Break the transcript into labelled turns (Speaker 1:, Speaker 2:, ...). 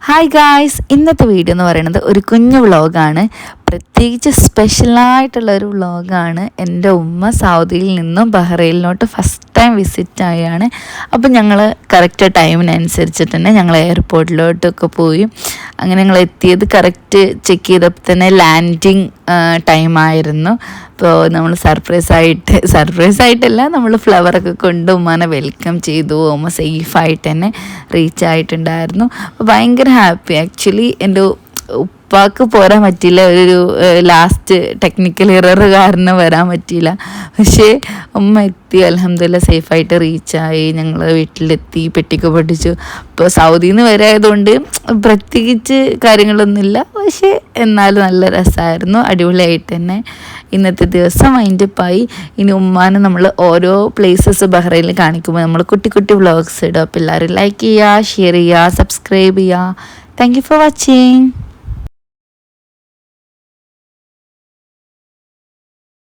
Speaker 1: Hi guys, ഇന്നത്തെ video എന്ന് പറയുന്നത് ഒരു കുഞ്ഞു വ്ളോഗാണ്. പ്രത്യേകിച്ച് സ്പെഷ്യലായിട്ടുള്ള ഒരു വ്ളോഗാണ്. എൻ്റെ ഉമ്മ സൗദിയിൽ നിന്നും ബഹ്റൈനിലോട്ട് ഫസ്റ്റ് ടൈം വിസിറ്റ് ആയാണ്. അപ്പോൾ ഞങ്ങൾ കറക്റ്റ് ടൈമിനനുസരിച്ചിട്ട് തന്നെ ഞങ്ങൾ എയർപോർട്ടിലോട്ടൊക്കെ പോയി. അങ്ങനെ ഞങ്ങൾ എത്തിയത് കറക്റ്റ് ചെക്ക് ചെയ്തപ്പോൾ തന്നെ ലാൻഡിങ് ടൈമായിരുന്നു. അപ്പോൾ നമ്മൾ സർപ്രൈസായിട്ടല്ല, നമ്മൾ ഫ്ലവറൊക്കെ കൊണ്ട് ഉമ്മാനെ വെൽക്കം ചെയ്തു. ഉമ്മ സേഫായിട്ട് തന്നെ റീച്ച് ആയിട്ടുണ്ടായിരുന്നു. അപ്പോൾ ഭയങ്കര ഹാപ്പി. ആക്ച്വലി എൻ്റെ ഉപ്പാക്ക് പോരാൻ പറ്റിയില്ല, ഒരു ലാസ്റ്റ് ടെക്നിക്കൽ എറർ കാരണം വരാൻ പറ്റിയില്ല. പക്ഷേ ഉമ്മ എത്തി, അൽഹംദുലില്ലാ സേഫായിട്ട് റീച്ചായി. ഞങ്ങൾ വീട്ടിലെത്തി, പെട്ടിക്ക് പൊട്ടിച്ചു. ഇപ്പോൾ സൗദിയിൽ നിന്ന് വരായതുകൊണ്ട് പ്രത്യേകിച്ച് കാര്യങ്ങളൊന്നുമില്ല, പക്ഷേ എന്നാലും നല്ല രസമായിരുന്നു. അടിപൊളിയായിട്ട് തന്നെ ഇന്നത്തെ ദിവസം വൈൻഡപ്പായി. ഇനി ഉമ്മാനെ നമ്മൾ ഓരോ പ്ലേസസ് ബഹ്റൈനിൽ കാണിക്കുമ്പോൾ നമ്മൾ കുട്ടി കുട്ടി വ്ളോഗ്സ് ഇടും. അപ്പോൾ എല്ലാവരും ലൈക്ക് ചെയ്യുക, ഷെയർ ചെയ്യുക, സബ്സ്ക്രൈബ് ചെയ്യുക. Thank you for watching.